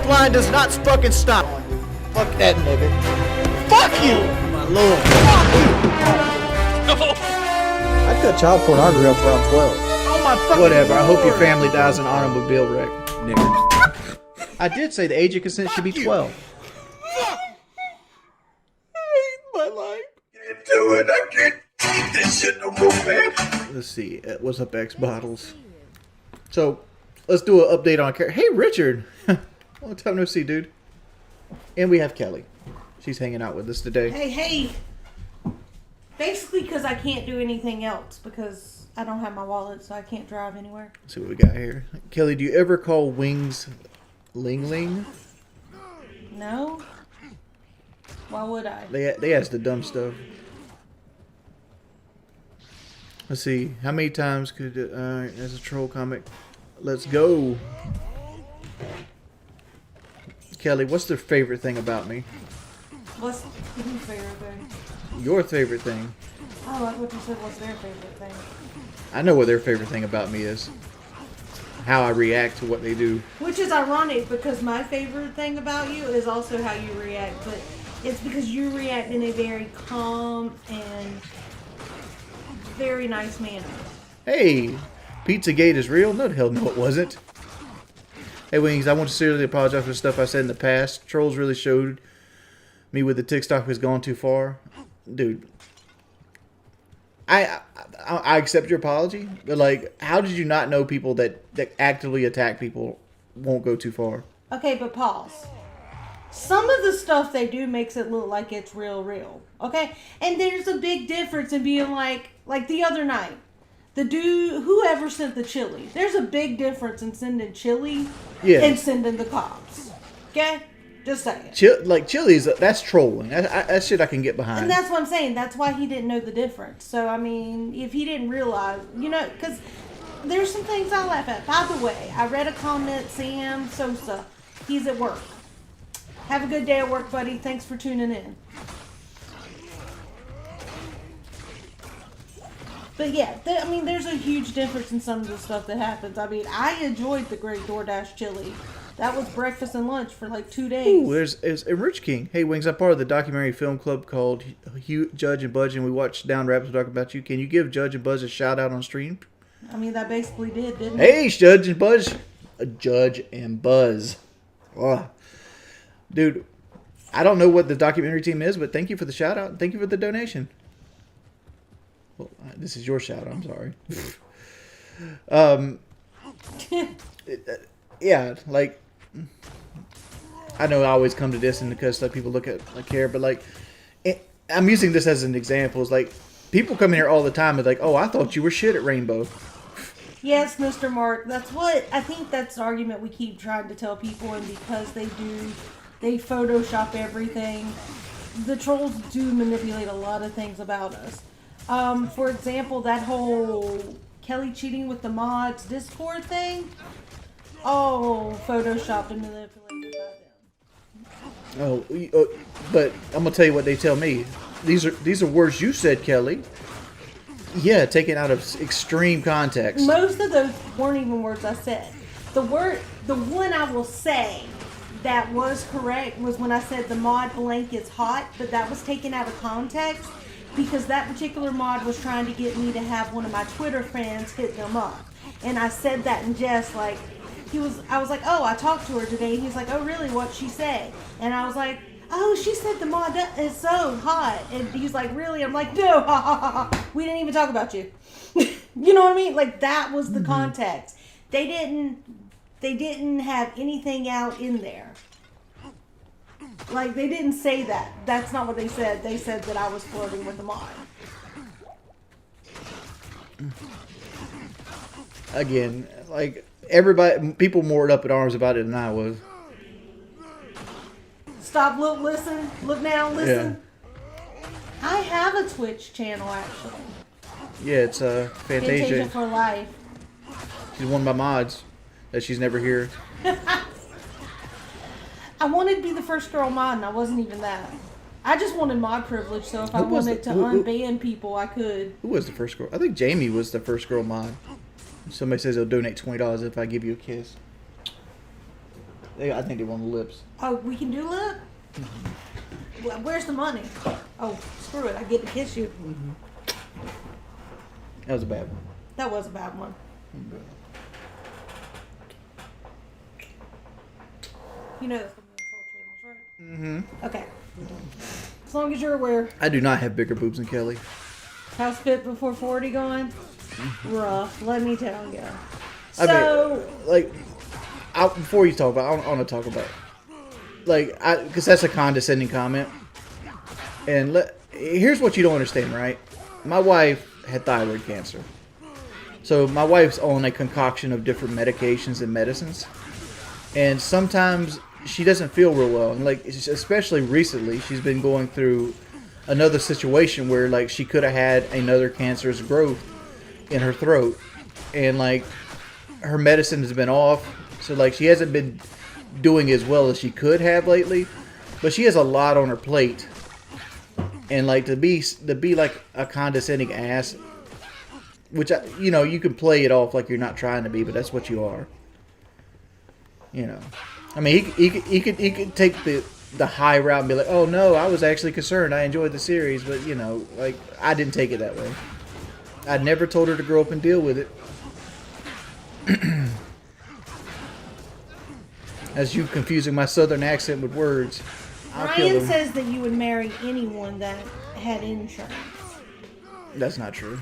line does not fucking stop. Fuck that nigga. Fuck you! My lord. Fuck you! I cut child pornography up around 12. Oh my fucking Whatever, Lord. I hope your family dies in an automobile wreck, nigga. I did say the age of consent should be 12. Fuck! I hate my life. Can't do it, I can't keep this shit no more, man. Let's see, what's up, X Bottles? So, let's do an update on character. Hey, Richard! Long time no see, dude. And we have Kelly. She's hanging out with us today. Hey. Basically because I can't do anything else because I don't have my wallet, so I can't drive anywhere. Let's see what we got here. Kelly, do you ever call Wings Ling Ling? No. Why would I? They ask the dumb stuff. Let's see. How many times could... as a troll comic. Let's go. Kelly, what's their favorite thing about me? What's your favorite thing? Your favorite thing. Oh, like what you said, what's their favorite thing? I know what their favorite thing about me is. How I react to what they do. Which is ironic because my favorite thing about you is also how you react, but it's because you react in a very calm and very nice manner. Hey, Pizzagate is real? No, the hell no it wasn't. Hey Wings, I want to sincerely apologize for the stuff I said in the past. Trolls really showed me with the TikTok has gone too far. Dude, I accept your apology, but like, how did you not know people that actively attack people won't go too far? Okay, but pause. Some of the stuff they do makes it look like it's real. Okay? And there's a big difference in being like the other night. The dude, whoever sent the chili. There's a big difference in sending chili and sending the cops. Okay? Just saying. Chili's, that's trolling. That shit I can get behind. And that's what I'm saying. That's why he didn't know the difference. So, I mean, if he didn't realize, because there's some things I laugh at. By the way, I read a comment, Sam Sosa. He's at work. Have a good day at work, buddy. Thanks for tuning in. But yeah, there's a huge difference in some of the stuff that happens. I mean, I enjoyed the Great DoorDash chili. That was breakfast and lunch for like 2 days. Ooh, there's Rich King. Hey, Wings, I'm part of the documentary film club called Judge and Buzz, and we watched Down Rabbits talk about you. Can you give Judge and Buzz a shout out on stream? I mean, that basically didn't it? Hey, Judge and Buzz. Judge and Buzz. Oh. Dude, I don't know what the documentary team is, but thank you for the shout out. Thank you for the donation. Well, this is your shout out. I'm sorry. Yeah, like, I know I always come to this and because like people look at like care, but like I'm using this as an example. It's like people come in here all the time and like, oh, I thought you were shit at Rainbow. Yes, Mr. Mark. That's what I think. That's the argument we keep trying to tell people, and because they Photoshop everything. The trolls do manipulate a lot of things about us. For example, that whole Kelly cheating with the mods Discord thing. Oh, photoshopped and manipulated by them. Oh, but I'm gonna tell you what they tell me. These are words you said, Kelly. Yeah, taken out of extreme context. Most of those weren't even words I said. The one I will say that was correct was when I said the mod blank is hot, but that was taken out of context because that particular mod was trying to get me to have one of my Twitter friends hit them up, and I said that in jest, like. I was like, oh, I talked to her today. And he's like, oh, really? What'd she say? And I was like, oh, she said the mod is so hot. And he's like, really? I'm like, no, ha, ha, ha, ha. We didn't even talk about you. You know what I mean? Like, that was the context. They didn't have anything out in there. Like, they didn't say that. That's not what they said. They said that I was flirting with the mod. Again, like... people more up in arms about it than I was. Stop, look, listen, look now, listen. Yeah. I have a Twitch channel, actually. Yeah, it's Fantasia. Fantasia for life. She's one of my mods that she's never here. I wanted to be the first girl mod, and I wasn't even that. I just wanted mod privilege, so if I wanted to unban people, I could. Who was the first girl? I think Jamie was the first girl mod. Somebody says they'll donate $20 if I give you a kiss. I think they want the lips. Oh, we can do lip? Where's the money? Oh, screw it. I get to kiss you. That was a bad one. That was a bad one. You know that's the main channels, right? Okay. As long as you're aware. I do not have bigger boobs than Kelly. How's Fit Before 40 going? Rough, let me tell you. I So, mean, like, before you talk about, I want to talk about, like, because that's a condescending comment. And here's what you don't understand, right? My wife had thyroid cancer. So my wife's on a concoction of different medications and medicines. And sometimes she doesn't feel real well. And, like, especially recently, she's been going through another situation where, like, she could have had another cancerous growth in her throat. And, like, her medicine has been off. So, like, she hasn't been doing as well as she could have lately. But she has a lot on her plate. And, like, to be like a condescending ass, which, you know, you can play it off like you're not trying to be, but that's what you are. You know. I mean, he could take the high route and be like, oh, no, I was actually concerned. I enjoyed the series. But, you know, like, I didn't take it that way. I never told her to grow up and deal with it. As you confusing my southern accent with words. Ryan says that you would marry anyone that had insurance. That's not true.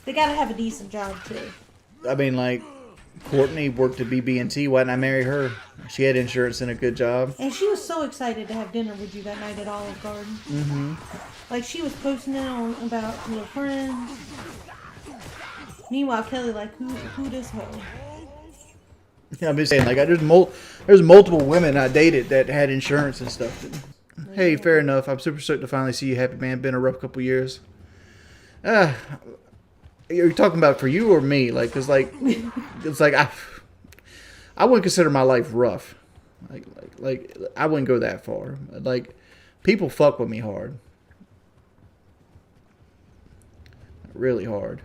They gotta have a decent job, too. I mean, like, Courtney worked at BB&T. Why didn't I marry her? She had insurance and a good job. And she was so excited to have dinner with you that night at Olive Garden. Mm-hmm. Like, she was posting it on about your friends. Meanwhile, Kelly like, who this hoe? Yeah, I'm just saying, like, there's multiple women I dated that had insurance and stuff. Hey, fair enough. I'm super stoked to finally see you happy, man. Been a rough couple years. You're talking about for you or me? Like, cause like, it's like I wouldn't consider my life rough. Like I wouldn't go that far. Like, people fuck with me hard, really hard.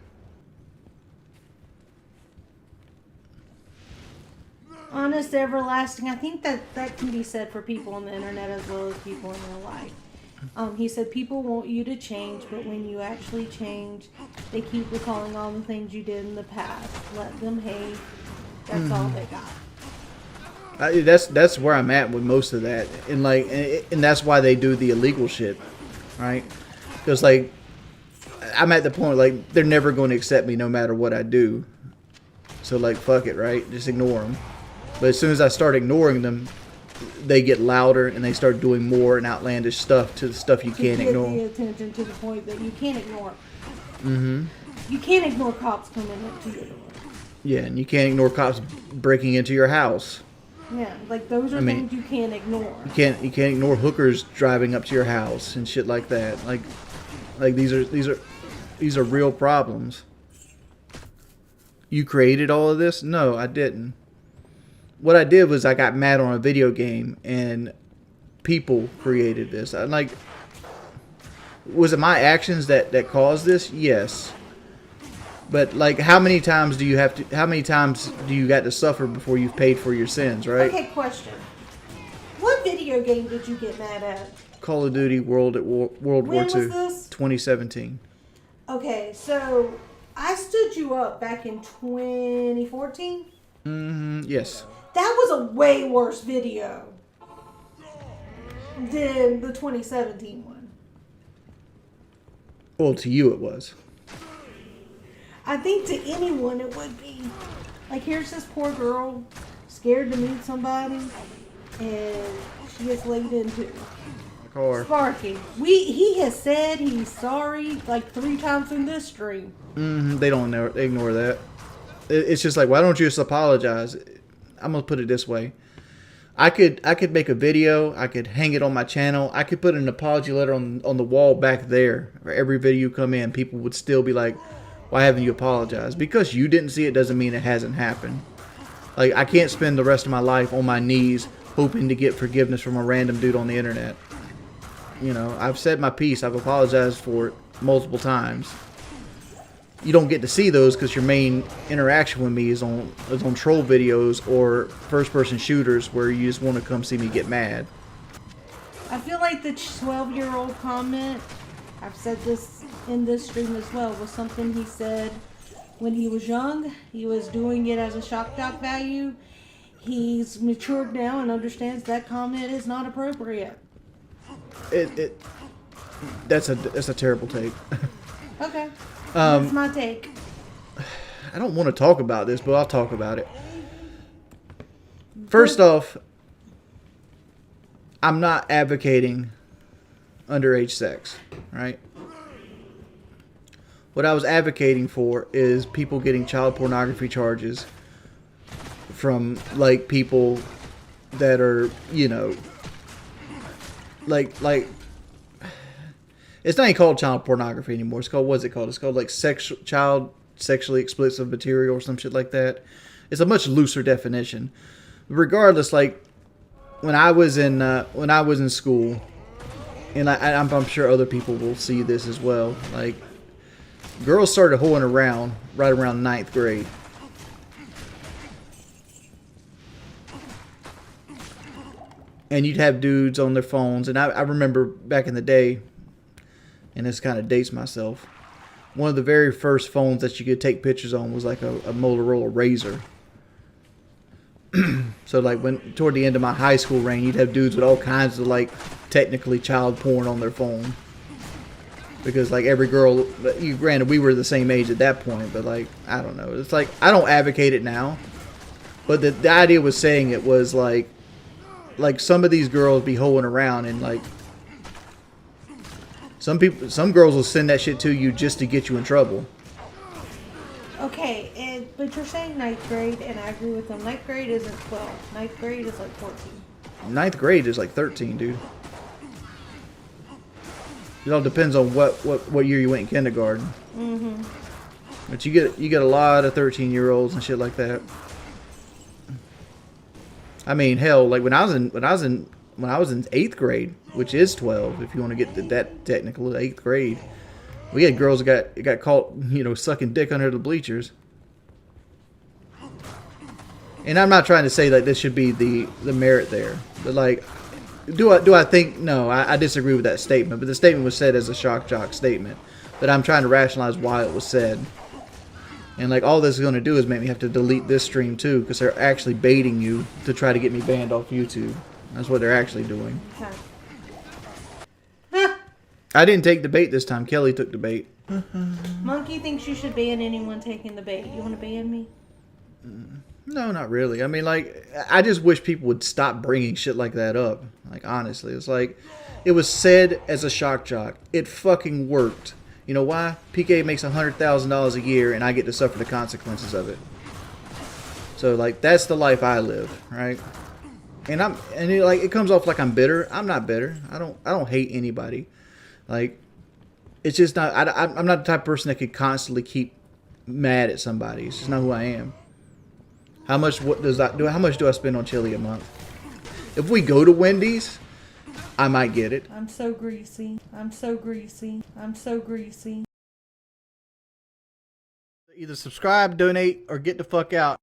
Honest, everlasting. I think that can be said for people on the internet as well as people in real life. He said people want you to change, but when you actually change, they keep recalling all the things you did in the past. Let them hate. That's all they got. That's where I'm at with most of that, and like, and that's why they do the illegal shit, right? Because, like, I'm at the point, like, they're never going to accept me no matter what I do. So, like, fuck it, right? Just ignore them. But as soon as I start ignoring them, they get louder and they start doing more and outlandish stuff to the stuff you can't ignore. To get the attention to the point that you can't ignore. Mm-hmm. You can't ignore cops coming up to your door. Yeah, and you can't ignore cops breaking into your house. Yeah, like, those are things you can't ignore. You can't ignore hookers driving up to your house and shit like that. Like these are real problems. You created all of this? No, I didn't. What I did was I got mad on a video game and people created this. Was it my actions that caused this? Yes. But, like, how many times do you got to suffer before you've paid for your sins, right? Okay, question. What video game did you get mad at? Call of Duty World War II. When was this? 2017. Okay, so I stood you up back in 2014? Mm-hmm, yes. That was a way worse video than the 2017 one. Well, to you it was. I think to anyone it would be. Like, here's this poor girl scared to meet somebody, and she gets laid into. Car. Sparky. He has said he's sorry like 3 times in this stream. Mm-hmm, they ignore that. It's just like, why don't you just apologize? I'm gonna put it this way. I could make a video. I could hang it on my channel. I could put an apology letter on the wall back there. For every video you come in, people would still be like, why haven't you apologized? Because you didn't see it doesn't mean it hasn't happened. Like, I can't spend the rest of my life on my knees hoping to get forgiveness from a random dude on the internet. You know, I've said my piece. I've apologized for it multiple times. you don't get to see those because your main interaction with me is on troll videos or first-person shooters where you just want to come see me get mad. I feel like the 12-year-old comment, I've said this in this stream as well, was something he said when he was young. He was doing it as a shock jock value. He's matured now and understands that comment is not appropriate. That's a terrible take. Okay. That's my take. I don't want to talk about this, but I'll talk about it. First off, I'm not advocating underage sex, right? What I was advocating for is people getting child pornography charges from, like, people that are, you know, like it's not even called child pornography anymore. It's called, what's it called? It's called like child sexually explicit material or some shit like that. It's a much looser definition. Regardless, like when I was in school, and I'm sure other people will see this as well. Like, girls started hoeing around right around 9th grade. And you'd have dudes on their phones, and I remember back in the day, and this kind of dates myself, one of the very first phones that you could take pictures on was like a Motorola Razr. So like when toward the end of my high school reign, you'd have dudes with all kinds of like technically child porn on their phone. Because like every girl, granted we were the same age at that point, but like, I don't know. It's like, I don't advocate it now. But the idea was saying it was like some of these girls be hoeing around and like, some girls will send that shit to you just to get you in trouble. Okay, but you're saying 9th grade, and I agree with them. 9th grade isn't 12. 9th grade is like 14. 9th grade is like 13, dude. It all depends on what year you went in kindergarten. Mm-hmm. But you get a lot of 13-year-olds and shit like that. I mean, hell, like when I was in 8th grade, which is 12, if you want to get to that technical, 8th grade, we had girls that got caught, you know, sucking dick under the bleachers. And I'm not trying to say like this should be the merit there, but like, do I think? No, I disagree with that statement. But the statement was said as a shock jock statement. But I'm trying to rationalize why it was said. And like, all this is going to do is make me have to delete this stream too, because they're actually baiting you to try to get me banned off YouTube. That's what they're actually doing. Okay. I didn't take the bait this time. Kelly took the bait. Monkey thinks you should ban anyone taking the bait. You want to ban me? No, not really. I mean, like, I just wish people would stop bringing shit like that up. Like, honestly, it's like, it was said as a shock jock. It fucking worked. You know why? PK makes $100,000 a year, and I get to suffer the consequences of it. So, like, that's the life I live, right? And it comes off like I'm bitter. I'm not bitter. I don't hate anybody. Like, it's just not. I'm not the type of person that could constantly keep mad at somebody. It's just not who I am. How much do I spend on chili a month? If we go to Wendy's, I might get it. I'm so greasy. I'm so greasy. I'm so greasy. Either subscribe, donate, or get the fuck out.